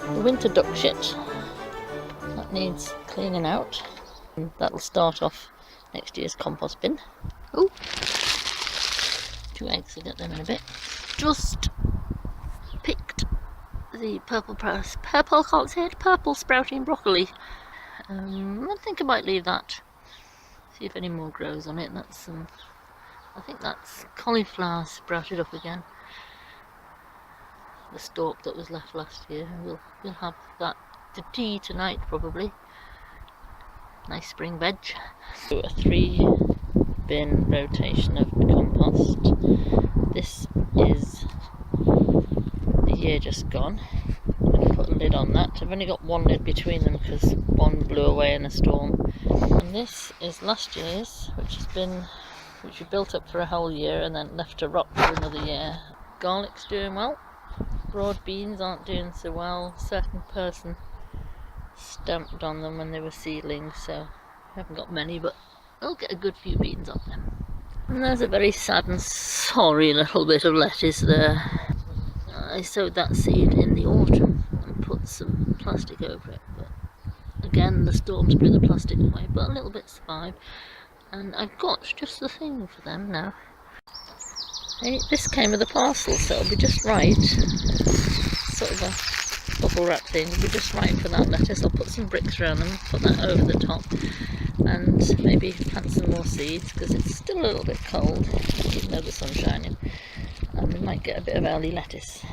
The winter duck shit, that needs cleaning out. And that'll start off next year's compost bin. Oh, 2 eggs, I'll get them in a bit. Just picked the purple sprouting broccoli. I think I might leave that, see if any more grows on it. That's I think that's cauliflower sprouted up again. The stalk that was left last year. We'll have that to tea tonight probably. Nice spring veg. So a 3 bin rotation of compost. This is the year just gone. I'm going to put a lid on that. I've only got 1 lid between them because one blew away in a storm. And this is last year's, which we built up for a whole year and then left to rot for another year. Garlic's doing well. Broad beans aren't doing so well. A certain person stamped on them when they were seedlings, so I haven't got many, but I'll get a good few beans on them. And there's a very sad and sorry little bit of lettuce there. I sowed that seed in the autumn and put some plastic over it, but again the storms blew the plastic away, but a little bit survived, and I've got just the thing for them now. This came with a parcel, so it'll be just right. Sort of a bubble wrap thing, it'll be just right for that lettuce. I'll put some bricks around them, put that over the top, and maybe plant some more seeds because it's still a little bit cold, even though the sun's shining. And we might get a bit of early lettuce.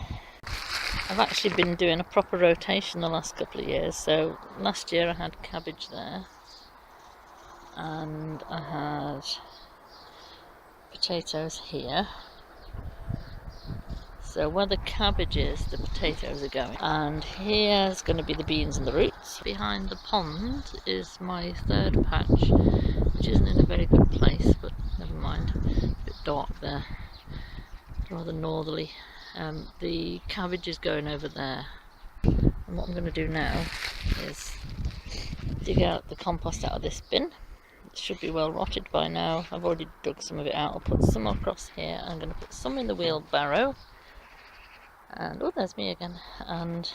I've actually been doing a proper rotation the last couple of years. So last year I had cabbage there, and I had potatoes here. So where the cabbage is, the potatoes are going. And here's going to be the beans and the roots. Behind the pond is my 3rd patch, which isn't in a very good place, but never mind. A bit dark there, rather northerly. The cabbage is going over there. And what I'm going to do now is dig out the compost out of this bin. It should be well rotted by now. I've already dug some of it out. I'll put some across here. I'm going to put some in the wheelbarrow. And oh, there's me again, and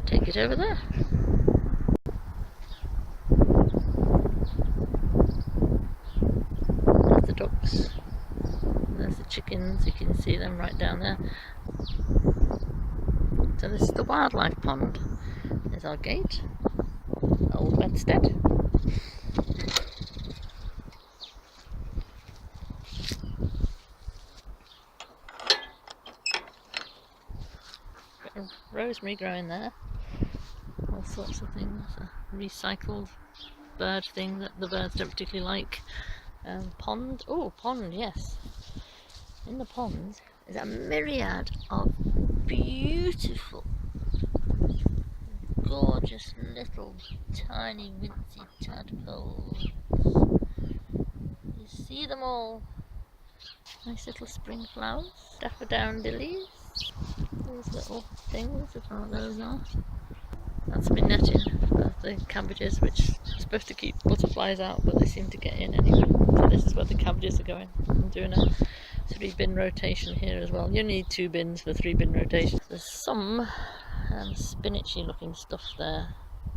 take it over there. There's the ducks, there's the chickens, you can see them right down there. So this is the wildlife pond. There's our gate, old bedstead. Rosemary growing there, all sorts of things, a recycled bird thing that the birds don't particularly like. Pond, oh pond, yes. In the ponds is a myriad of beautiful, gorgeous little tiny wincy tadpoles. You see them all. Nice little spring flowers, daffodillies. Those little things, I don't know what those are. That's my netting for the cabbages, which is supposed to keep butterflies out, but they seem to get in anyway. So this is where the cabbages are going. I'm doing a 3 bin rotation here as well. You need 2 bins for 3 bin rotation. There's some spinachy looking stuff there.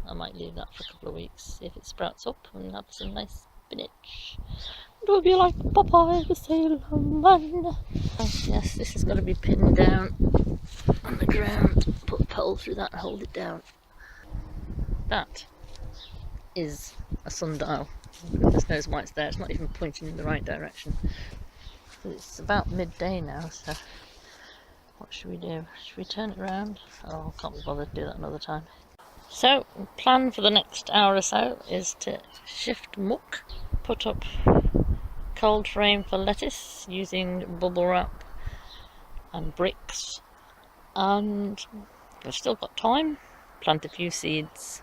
I might leave that for a couple of weeks, see if it sprouts up and have some nice spinach. It will be like Popeye the Sailor Man. Oh, yes, this has got to be pinned down on the ground. Put a pole through that and hold it down. That is a sundial. Goodness knows why it's there. It's not even pointing in the right direction. It's about midday now, so what should we do? Should we turn it around? Oh, I can't be bothered to do that another time. So, plan for the next hour or so is to shift muck, put up cold frame for lettuce using bubble wrap and bricks, and we've still got time. Plant a few seeds.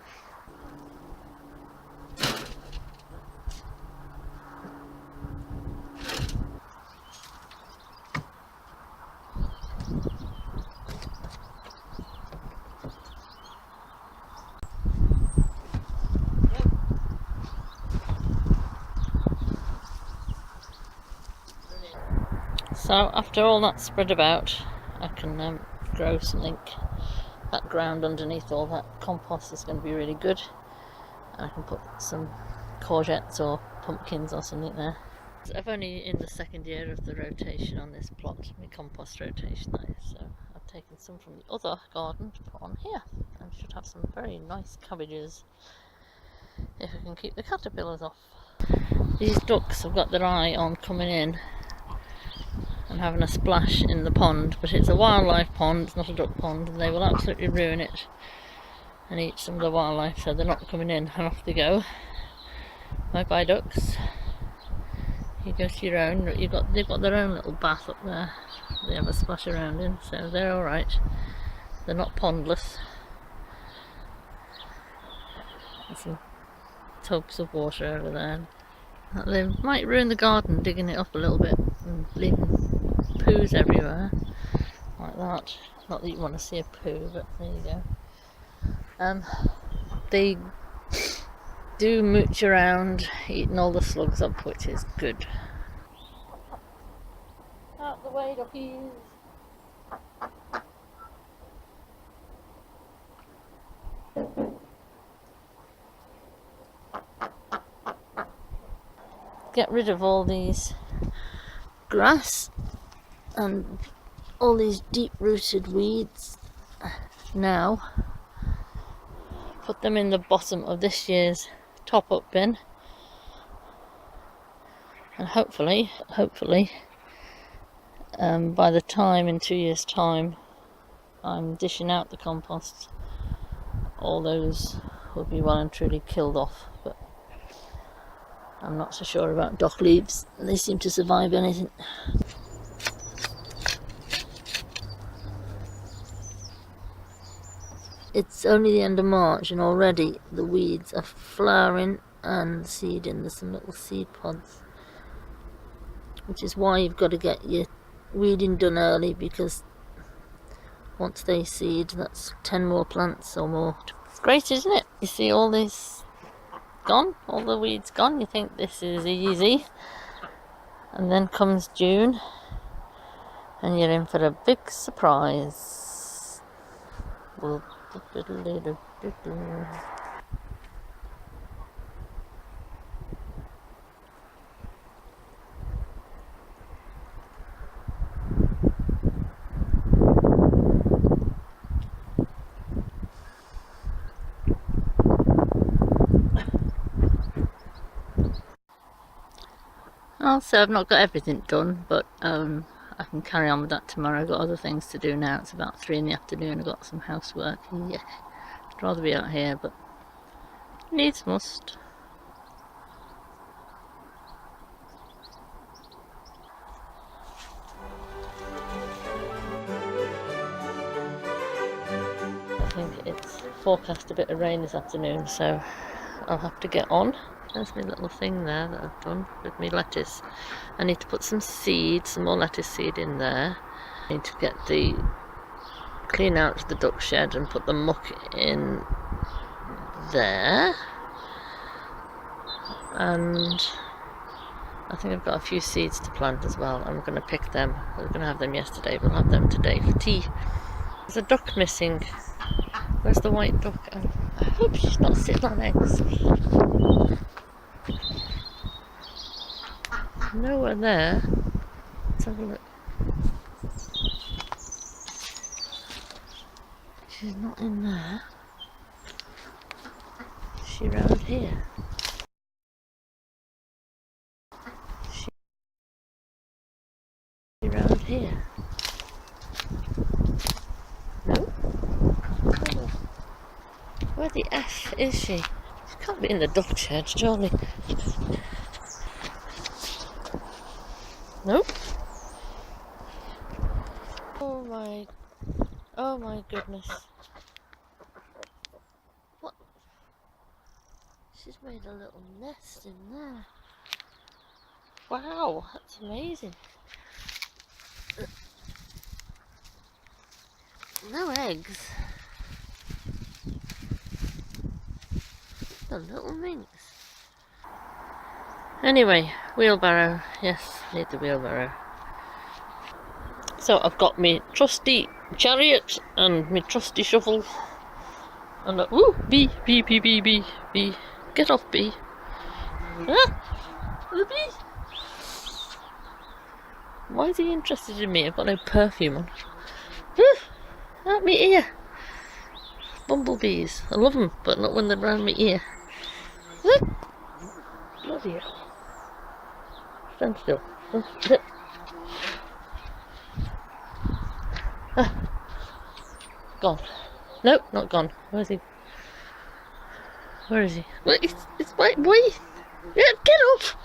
So after all that's spread about, I can grow something. That ground underneath all that compost is going to be really good. I can put some courgettes or pumpkins or something there. I've only in the second year of the rotation on this plot, my compost rotation that is, so I've taken some from the other garden to put on here, and should have some very nice cabbages if I can keep the caterpillars off. These ducks have got their eye on coming in and having a splash in the pond, but it's a wildlife pond, it's not a duck pond, and they will absolutely ruin it and eat some of the wildlife, so they're not coming in, and off they go. Bye bye ducks. You go to your own. They've got their own little bath up there. They have a splash around in, so they're all right. They're not pondless. There's some tubs of water over there. They might ruin the garden, digging it up a little bit and leaving poos everywhere, like that. Not that you want to see a poo, but there you go. They do mooch around, eating all the slugs up, which is good. Out the way, duckies. Get rid of all these grass and all these deep-rooted weeds now. Put them in the bottom of this year's top-up bin, and hopefully by the time in 2 years' time I'm dishing out the compost, all those will be well and truly killed off. But I'm not so sure about dock leaves, they seem to survive anything. It's only the end of March and already the weeds are flowering and seeding. There's some little seed pods, which is why you've got to get your weeding done early, because once they seed, that's 10 more plants or more. It's great, isn't it? You see all this gone, all the weeds gone. You think this is easy, and then comes June and you're in for a big surprise. Also, I've not got everything done, but I can carry on with that tomorrow. I've got other things to do now. It's about 3 in the afternoon. I've got some housework. Yeah, I'd rather be out here, but needs must. I think it's forecast a bit of rain this afternoon, so I'll have to get on. There's my little thing there that I've done with my lettuce. I need to put some seed, some more lettuce seed in there. I need to clean out the duck shed and put the muck in there. And I think I've got a few seeds to plant as well. I'm going to pick them. I was going to have them yesterday, but I'll have them today for tea. There's a duck missing. Where's the white duck? I hope she's not sitting on eggs. Nowhere there. Let's have a look. She's not in there. Is she around here? Is she around here? No? Where the F is she? She can't be in the duck shed, surely. Nope. Oh my goodness. What? She's made a little nest in there. Wow, that's amazing. No eggs. The little minx. Anyway, wheelbarrow. Yes, need the wheelbarrow. So I've got my trusty chariot and my trusty shovel. And ooh, bee, bee, bee, bee, bee, bee. Get off, bee. Ah, the bee. Why is he interested in me? I've got no perfume on. Out my ear. Bumblebees. I love them, but not when they're around my ear. Bloody hell. Stand still. Gone. Nope, not gone. Where is he? Where is he? Wait, it's my boy. Yeah, get off!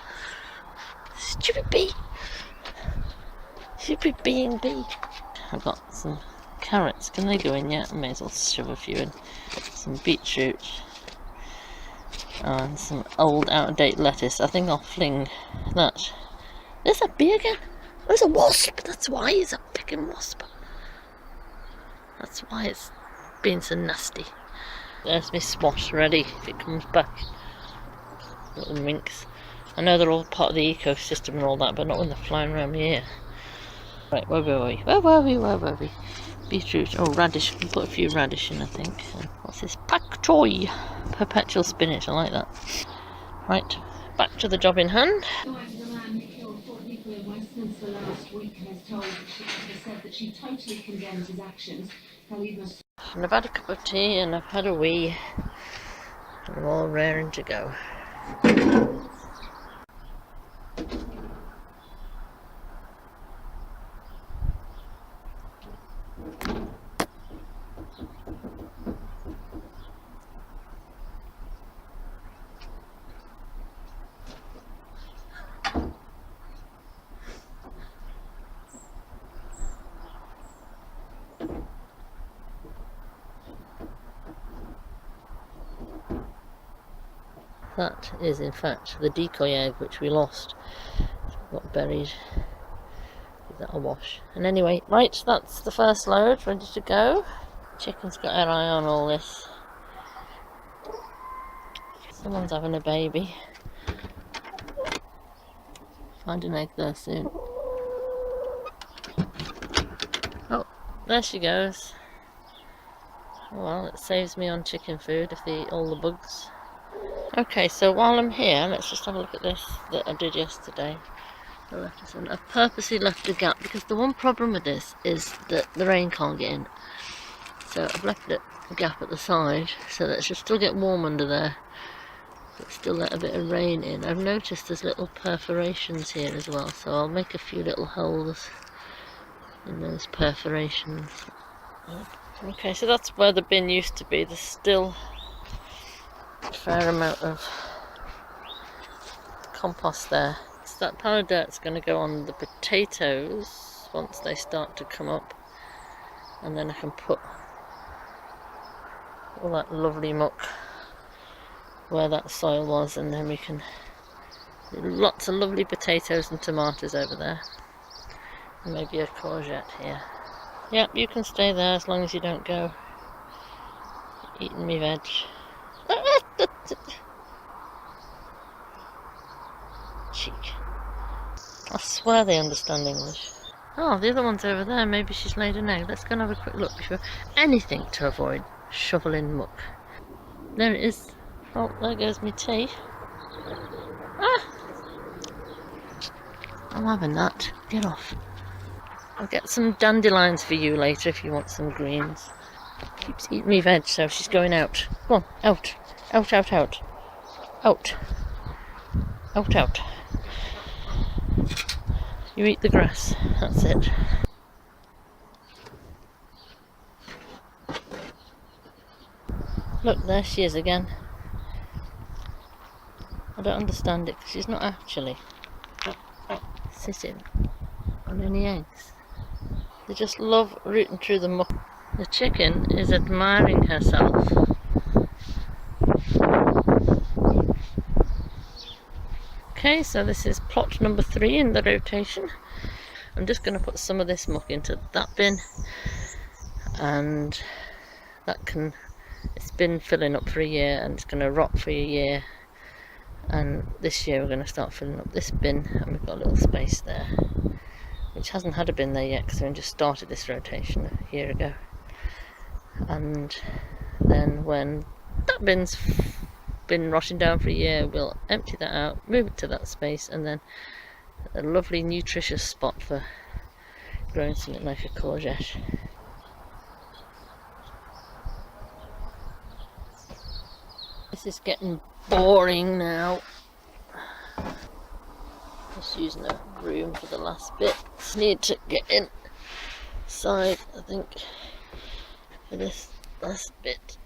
Stupid bee. Stupid bee and bee. I've got some carrots. Can they go in yet? I may as well shove a few in. Some beetroot. And some old out-of-date lettuce. I think I'll fling that. There's a bee again. There's a wasp. That's why it's a picking wasp. That's why it's being so nasty. There's my swat ready if it comes back. Little minks. I know they're all part of the ecosystem and all that, but not when they're flying around me here. Right, where were we? Where were we? Where were we? Beetroot. Oh, radish. We can put a few radish in, I think. What's this? Pak choy. Perpetual spinach. I like that. Right, back to the job in hand. Westminster last week has said that she totally condemns his actions. And I've had a cup of tea and I've had a wee. And I'm all raring to go. That is in fact the decoy egg which we lost. Got buried. Give that a wash. And anyway, right, that's the first load ready to go. Chicken's got her eye on all this. Someone's having a baby. Find an egg there soon. Oh, there she goes. Well, it saves me on chicken food if they eat all the bugs. Okay, so while I'm here, let's just have a look at this that I did yesterday. The lettuce, and I've purposely left a gap because the one problem with this is that the rain can't get in. So I've left a gap at the side so that it should still get warm under there, but still let a bit of rain in. I've noticed there's little perforations here as well, so I'll make a few little holes in those perforations. Okay, so that's where the bin used to be. There's still a fair amount of compost there. So that pile of dirt's going to go on the potatoes once they start to come up, and then I can put all that lovely muck where that soil was, and then we can do lots of lovely potatoes and tomatoes over there, and maybe a courgette here. Yep, you can stay there as long as you don't go eating me veg. Cheek. I swear they understand English. Oh, the other one's over there. Maybe she's laid an egg. Let's go and have a quick look before anything to avoid shoveling muck. There it is. Oh, there goes my tea. Ah! I'm having that. Get off. I'll get some dandelions for you later if you want some greens. Keeps eating me veg, so she's going out. Come on, out. Out, out, out. Out. Out, out. You eat the grass. That's it. Look, there she is again. I don't understand it because she's not actually sitting on any eggs. They just love rooting through the muck. The chicken is admiring herself. Okay, so this is plot number 3 in the rotation. I'm just going to put some of this muck into that bin, and that can, it's been filling up for a year and it's going to rot for a year, and this year we're going to start filling up this bin, and we've got a little space there. which hasn't had a bin there yet because we just started this rotation a year ago. And then when that bin's been rotting down for a year, we'll empty that out, move it to that space, and then a lovely nutritious spot for growing something like a courgette. This is getting boring now. Just using the broom for the last bit. Need to get inside, I think, for this last bit.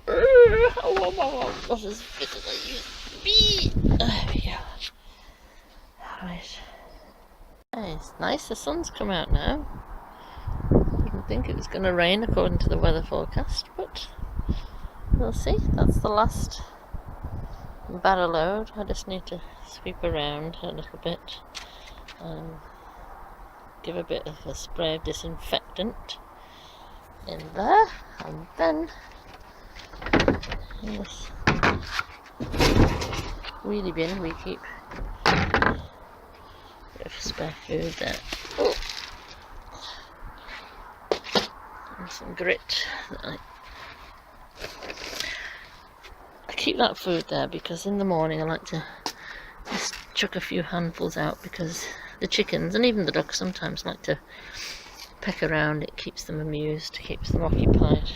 What is bit did I use? There we go. Right. Hey, it's nice, the sun's come out now. Didn't think it was going to rain according to the weather forecast, but we'll see. That's the last barrow load. I just need to sweep around a little bit and give a bit of a spray of disinfectant in there, and then in this wheelie bin we keep a bit of spare food there. Oh. And some grit that I keep that food there because in the morning I like to just chuck a few handfuls out, because the chickens and even the ducks sometimes like to peck around. It keeps them amused, keeps them occupied,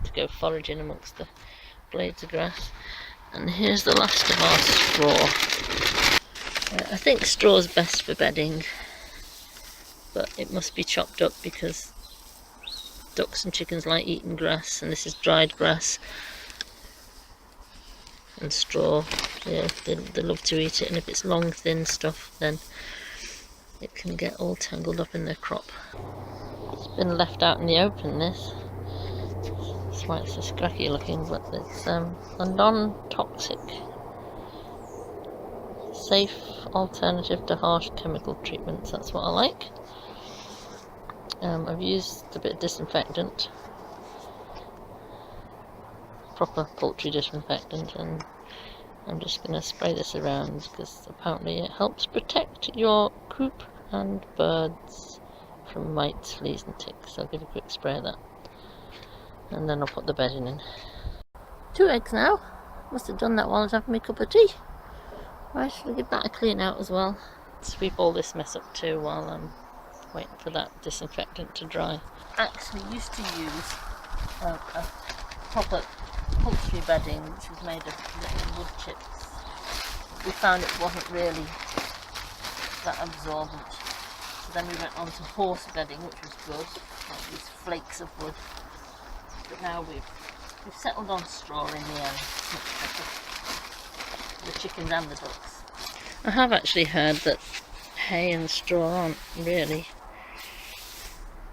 to go foraging amongst the blades of grass. And here's the last of our straw. I think straw is best for bedding, but it must be chopped up because ducks and chickens like eating grass, and this is dried grass. And straw, yeah, they love to eat it, and if it's long thin stuff then it can get all tangled up in their crop. It's been left out in the open, this. That's why it's so scracky looking, but it's a non-toxic, safe alternative to harsh chemical treatments. That's what I like. I've used a bit of disinfectant, proper poultry disinfectant, and I'm just going to spray this around because apparently it helps protect your coop and birds from mites, fleas and ticks. I'll give a quick spray of that, and then I'll put the bedding in. 2 eggs now. Must have done that while I was having my cup of tea. Right, I'll give that a clean out as well. Sweep all this mess up too while I'm waiting for that disinfectant to dry. Actually used to use a proper poultry bedding which was made of little wood chips. We found it wasn't really that absorbent, so then we went on to horse bedding, which was good, like these flakes of wood. But now we've settled on straw in the end, the chickens and the ducks. I have actually heard that hay and straw aren't really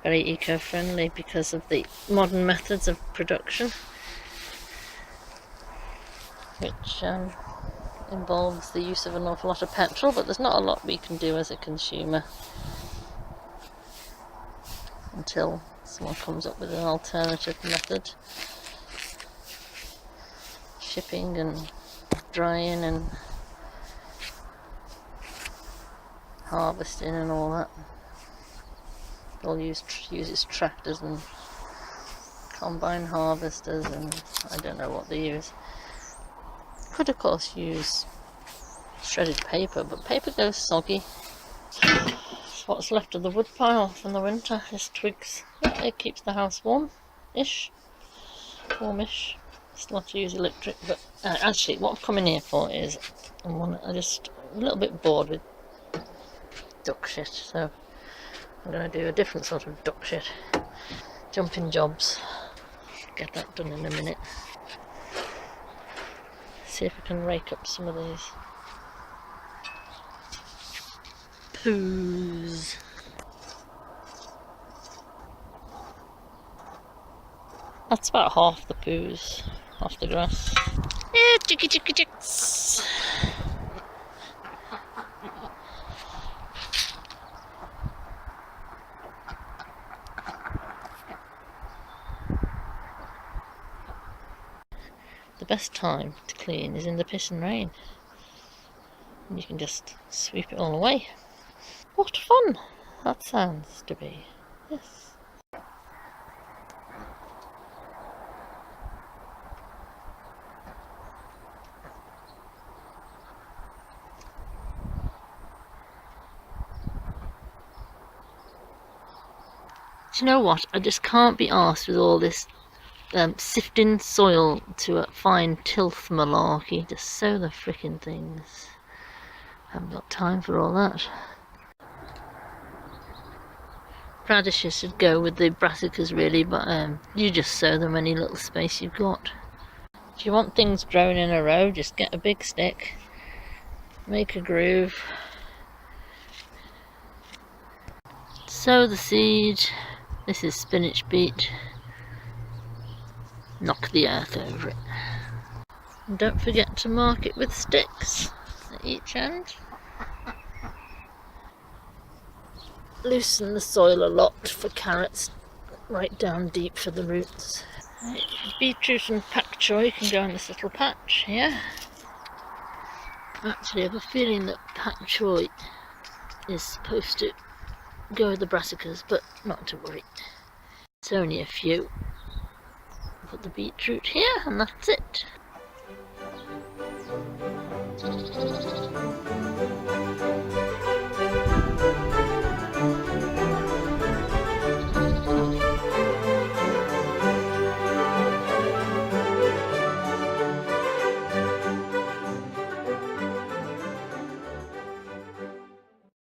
very eco-friendly because of the modern methods of production, which involves the use of an awful lot of petrol, but there's not a lot we can do as a consumer until someone comes up with an alternative method. Shipping and drying and harvesting and all that. All uses tractors and combine harvesters, and I don't know what they use. Could of course use shredded paper, but paper goes soggy. It's what's left of the wood pile from the winter is twigs. Yeah, it keeps the house warm-ish. Still have to use electric, but actually what I've come in here for is I'm just a little bit bored with duck shit, so I'm going to do a different sort of duck shit. Jumping jobs. Get that done in a minute. See if I can rake up some of these poos. That's about half the poos off the grass. Yeah, chicky chicks. The best time to clean is in the piss and rain. And you can just sweep it all away. What fun that sounds to be. Yes. Do you know what? I just can't be arsed with all this sifting soil to a fine tilth malarkey. Just sow the frickin' things. Haven't got time for all that. Radishes should go with the brassicas really, but you just sow them any little space you've got. If you want things grown in a row, just get a big stick, make a groove, sow the seed. This is spinach beet. Knock the earth over it. And don't forget to mark it with sticks at each end. Loosen the soil a lot for carrots, right down deep for the roots. Right, beetroot and pak choy can go in this little patch here. Actually, I have a feeling that pak choy is supposed to go with the brassicas, but not to worry. It's only a few. Put the beetroot here, and that's it.